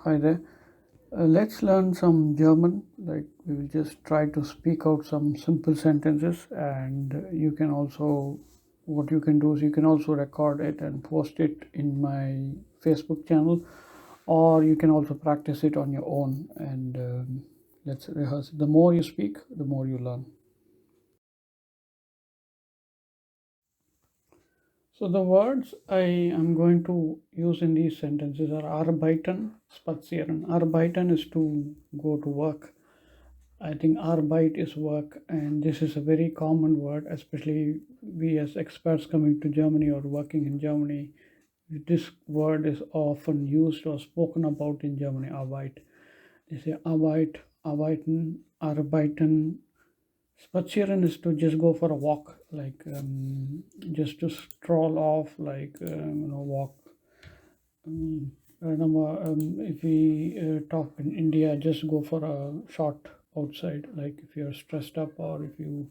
Hi there. Let's learn some German. Like we will just try to speak out some simple sentences, and you can also, what you can do is you can also record it and post it in my Facebook channel, or you can also practice it on your own. And let's rehearse. The more you speak, the more you learn. So the words I am going to use in these sentences are arbeiten, spazieren. Arbeiten is to go to work. I think Arbeit is work, and this is a very common word, especially we as expats coming to Germany or working in Germany. This word is often used or spoken about in Germany, Arbeit. They say Arbeit, arbeiten, arbeiten. Spazieren is to just go for a walk, like just to stroll off, like walk. Remember, if we talk in India, just go for a short outside. Like if you're stressed up, or if you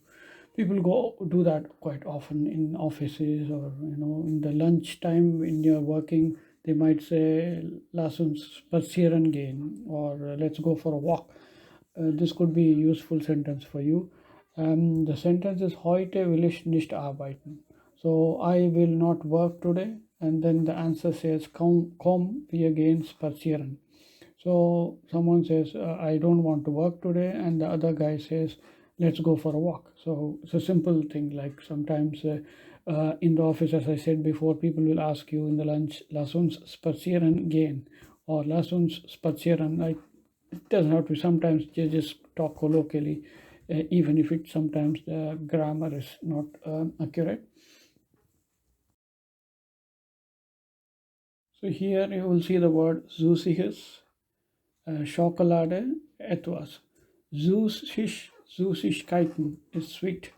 people go do that quite often in offices, or in the lunch time when you're working, they might say lass uns spazieren gehen, or let's go for a walk. This could be a useful sentence for you. The sentence is Heute will ich nicht arbeiten. So I will not work today, and then the answer says komm, wir gehen spazieren. So someone says I don't want to work today, and the other guy says let's go for a walk. So it's a simple thing. Like sometimes in the office, as I said before, people will ask you in the lunch, lass uns spazieren gehen, or lass uns spazieren. Like it doesn't have to be. Sometimes you just talk colloquially, even if it sometimes the grammar is not accurate. So here you will see the word Suessiges, schockolade, etwas. Süßigkeiten is sweet,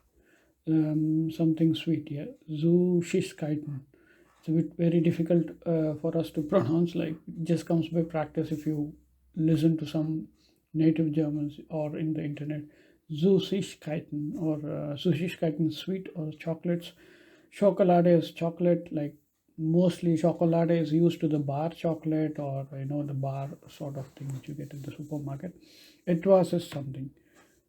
something sweet. Yeah, Süßigkeiten. It's a bit very difficult for us to pronounce. Like it just comes by practice. If you listen to some native Germans or in the internet, Süßigkeiten or Süßigkeiten, sweet or chocolates. Schokolade is chocolate. Like mostly chocolate is used to the bar chocolate, or the bar sort of thing which you get in the supermarket. Etwas is something.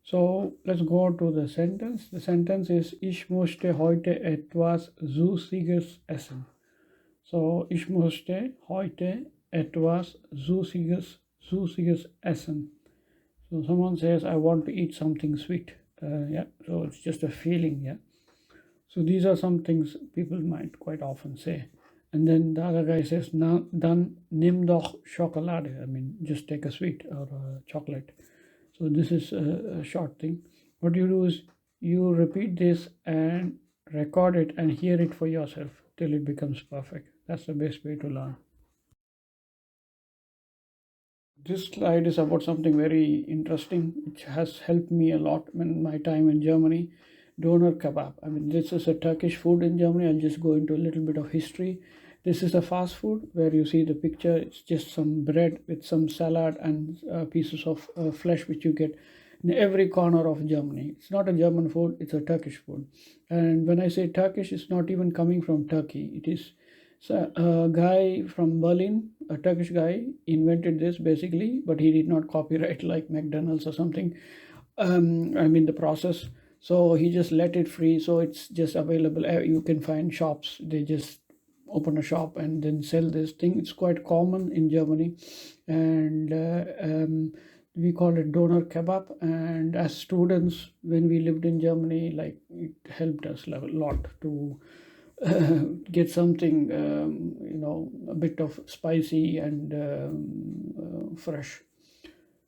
So let's go to the sentence. The sentence is Ich möchte heute etwas Süßiges essen. So ich möchte heute etwas Süßiges essen. So someone says I want to eat something sweet. Yeah, so it's just a feeling. Yeah. So these are some things people might quite often say. And then the other guy says, dann nimm doch schockolade. I mean, just take a sweet or a chocolate. So this is a short thing. What you do is you repeat this and record it and hear it for yourself till it becomes perfect. That's the best way to learn. This slide is about something very interesting, which has helped me a lot in my time in Germany. Doenner-kebap. I mean, this is a Turkish food in Germany. I'll just go into a little bit of history. This is a fast food where you see the picture. It's just some bread with some salad and pieces of flesh, which you get in every corner of Germany. It's not a German food, it's a Turkish food. And when I say Turkish, it's not even coming from Turkey. It is a guy from Berlin, a Turkish guy, invented this basically, but he did not copyright like McDonald's or something. I mean, the process. So he just let it free. So it's just available. You can find shops. They just open a shop and then sell this thing. It's quite common in Germany, and we call it Doenner-kebap. And as students, when we lived in Germany, like it helped us a lot to get something, a bit of spicy and fresh.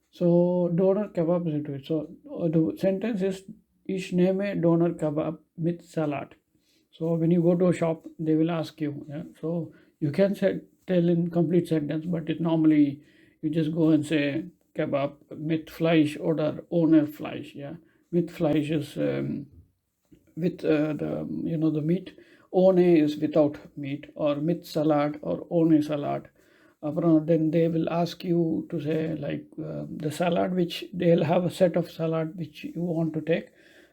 So Doenner-kebab is into it. So the sentence is Ich nehme Doenner-kebab mit Salat. So when you go to a shop, they will ask you. Yeah? So you can tell in complete sentence, but it normally you just go and say kebab mit Fleisch oder ohne Fleisch. Yeah, mit Fleisch is with the meat. Ohne is without meat, or mit salad or ohne salad. Then they will ask you to say like the salad, which they'll have a set of salad which you want to take.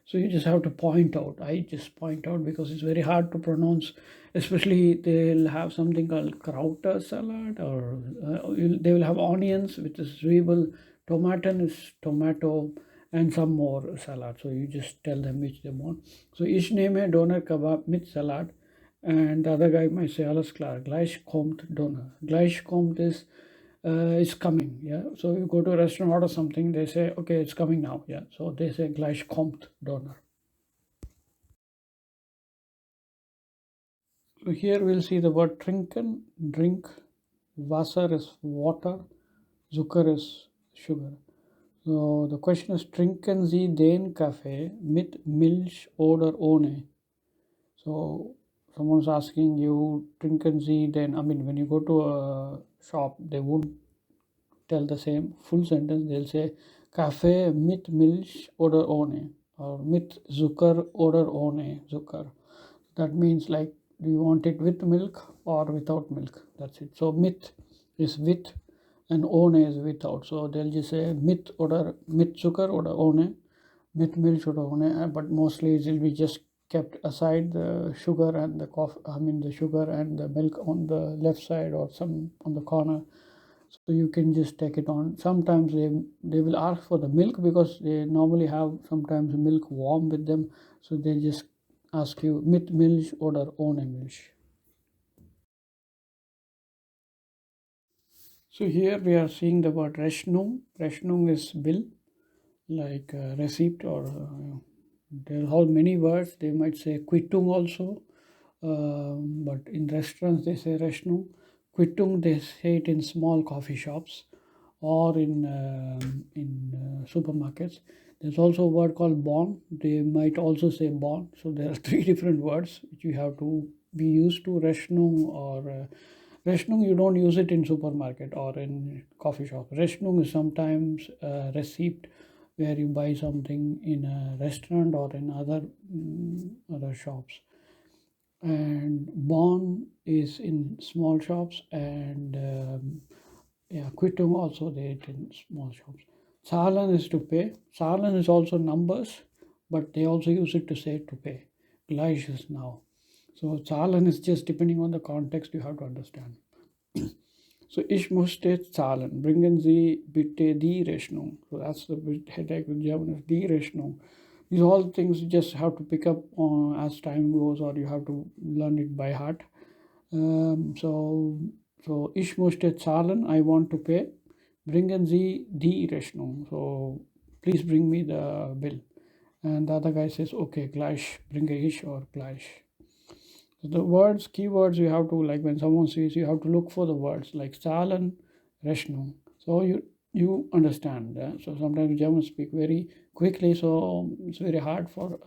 So you just have to point out. I just point out because it's very hard to pronounce. Especially they'll have something called krauter salad, or they will have onions, which is zwiebel. Tomaten is tomato, and some more salad. So you just tell them which they want. So ich nehme Doenner-kebab mit Salat, and the other guy might say alles klar, gleich kommt Doner. Gleich kommt is coming. Yeah. So you go to a restaurant, order something, they say, okay, it's coming now. Yeah. So they say gleich kommt Doner. So here we'll see the word trinken, drink, Wasser is water, Zucker is sugar. So the question is, Trinken Sie den Kaffee mit Milch oder ohne? So someone's asking you, Trinken Sie den, I mean, when you go to a shop, they won't tell the same full sentence. They'll say Kaffee mit Milch oder ohne, or mit Zucker oder ohne Zucker. That means, like, do you want it with milk or without milk? That's it. So mit is with and ohne is without. So they'll just say mit oder mit Zucker oder ohne, mit Milch oder ohne. But mostly it will be just kept aside, the sugar and the coffee. I mean the sugar and the milk on the left side or some on the corner. So you can just take it on. Sometimes they will ask for the milk because they normally have sometimes milk warm with them. So they just ask you mit Milch oder ohne Milch. So here we are seeing the word Rechnung. Rechnung is bill, like receipt, or there are many words. They might say Quittung also, but in restaurants they say Rechnung. Quittung, they say it in small coffee shops or in supermarkets. There's also a word called bon. They might also say bon. So there are three different words which you have to be used to. Rechnung or Rechnung, you don't use it in supermarket or in coffee shop. Rechnung is sometimes a receipt where you buy something in a restaurant or in other shops. And bon is in small shops, and yeah, Quittung also they eat in small shops. Zahlen is to pay. Zahlen is also numbers, but they also use it to say to pay. Gleich is now. So Zahlen is just depending on the context, you have to understand. So ich musste zahlen. Bringen Sie bitte die Rechnung. So that's the headache with German, is die Rechnung. These all things you just have to pick up as time goes, or you have to learn it by heart. So ich musste zahlen. I want to pay. Bringen Sie die Rechnung. So please bring me the bill. And the other guy says, okay, gleich bringe ich, or gleich. So the words, keywords, you have to, like when someone says, you have to look for the words like Zahlen, Rechnung. So you understand. So sometimes Germans speak very quickly, so it's very hard for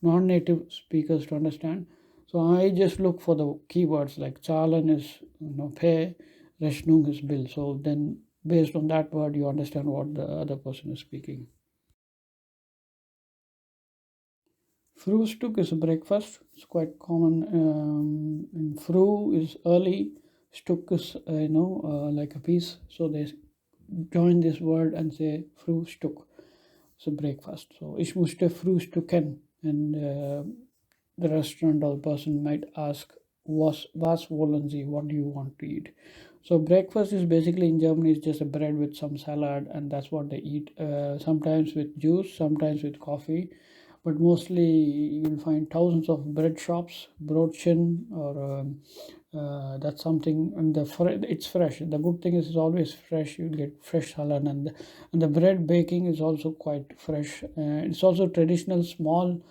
non-native speakers to understand. So I just look for the keywords like Zahlen is pay, Rechnung is bill. So then based on that word, you understand what the other person is speaking. Frühstück is a breakfast. It's quite common. And früh is early. Stuck is like a piece. So they join this word and say Frühstück. It's a breakfast. So ich musste frühstücken, and the restaurant or person might ask, was wollen Sie? What do you want to eat? So breakfast is basically in Germany is just a bread with some salad, and that's what they eat. Sometimes with juice, sometimes with coffee, but mostly you'll find thousands of bread shops, Brotchen, or that's something, and it's fresh. The good thing is it's always fresh. You get fresh salad, and the bread baking is also quite fresh. It's also traditional small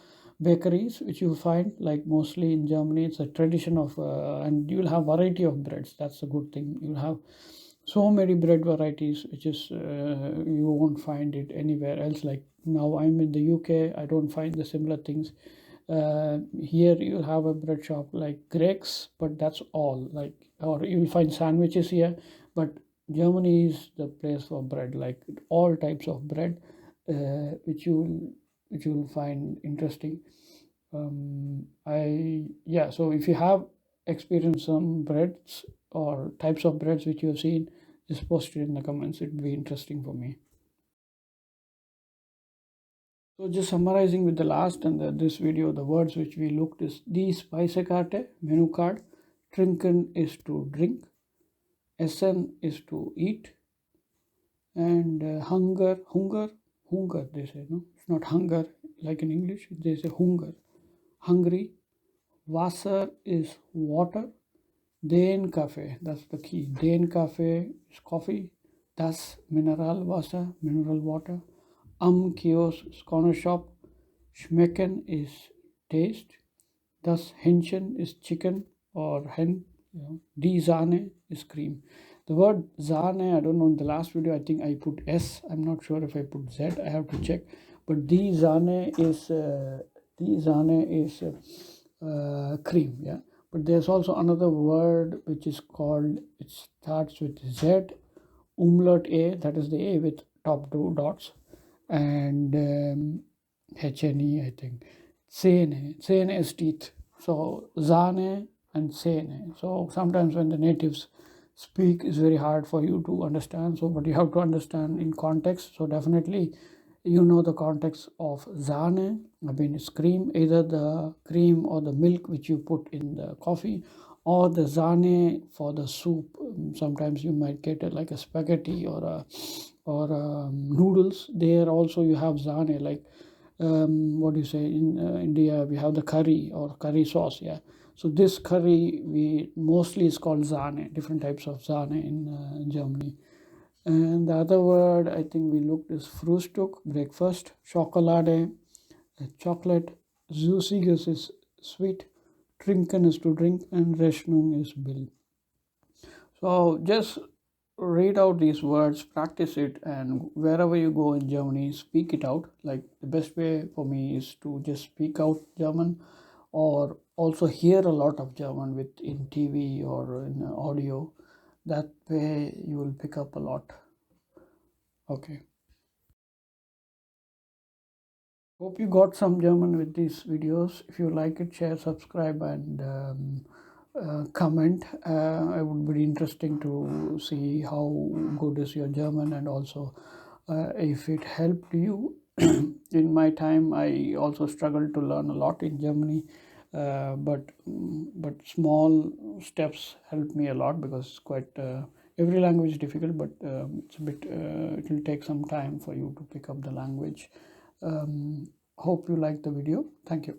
bakeries which you find, like mostly in Germany. It's a tradition of, and you'll have variety of breads. That's a good thing. You'll have so many bread varieties which is you won't find it anywhere else. Like now I'm in the UK, I don't find the similar things. Here you'll have a bread shop like Greg's, but that's all. Like, or you'll find sandwiches here, but Germany is the place for bread, like all types of bread, which you will find interesting. I Yeah, so if you have experienced some breads or types of breads which you have seen, just post it in the comments. It would be interesting for me. So just summarizing with the last and this video, the words which we looked is die Speisekarte-Menu card. Trinken is to drink. Essen is to eat. And hunger, they say, no? It's not hunger like in English, they say hunger, hungry. Wasser is water. Den Kaffee, that's the key. Den Kaffee is coffee. Das Mineralwasser, mineral water. Am Kiosk is corner shop. Schmecken is taste. Das Hähnchen is chicken or hen. Die Sahne is cream. The word Sahne, I don't know, in the last video I think I put S. I'm not sure if I put Z. I have to check. But die Sahne is cream, yeah. But there's also another word which is called, it starts with Z, umlaut A, that is the A with top two dots, and HNE, I think. Zähne is teeth. So Zane and Zähne. So sometimes when the natives speak, it's very hard for you to understand. So, but you have to understand in context. So definitely, you know the context of Zane. I mean, it's cream, either the cream or the milk which you put in the coffee, or the Zane for the soup. Sometimes you might get it like a spaghetti or noodles. There also you have Zane, like what do you say, in India we have the curry or curry sauce, yeah. So this curry we mostly is called Zane, different types of Zane in Germany. And the other word I think we looked is Frühstück, breakfast. Schockolade, chocolate. Suessiges is sweet. Trinken is to drink, and Rechnung is bill. So just read out these words, practice it, and wherever you go in Germany, speak it out. Like the best way for me is to just speak out German, or also hear a lot of German with in TV or in audio. That way you will pick up a lot. Okay. Hope you got some German with these videos. If you like it, share, subscribe, and comment. It would be interesting to see how good is your German, and also if it helped you. In my time, I also struggled to learn a lot in Germany, but small steps helped me a lot, because it's quite every language is difficult, but it's a bit it will take some time for you to pick up the language. Hope you like the video. Thank you.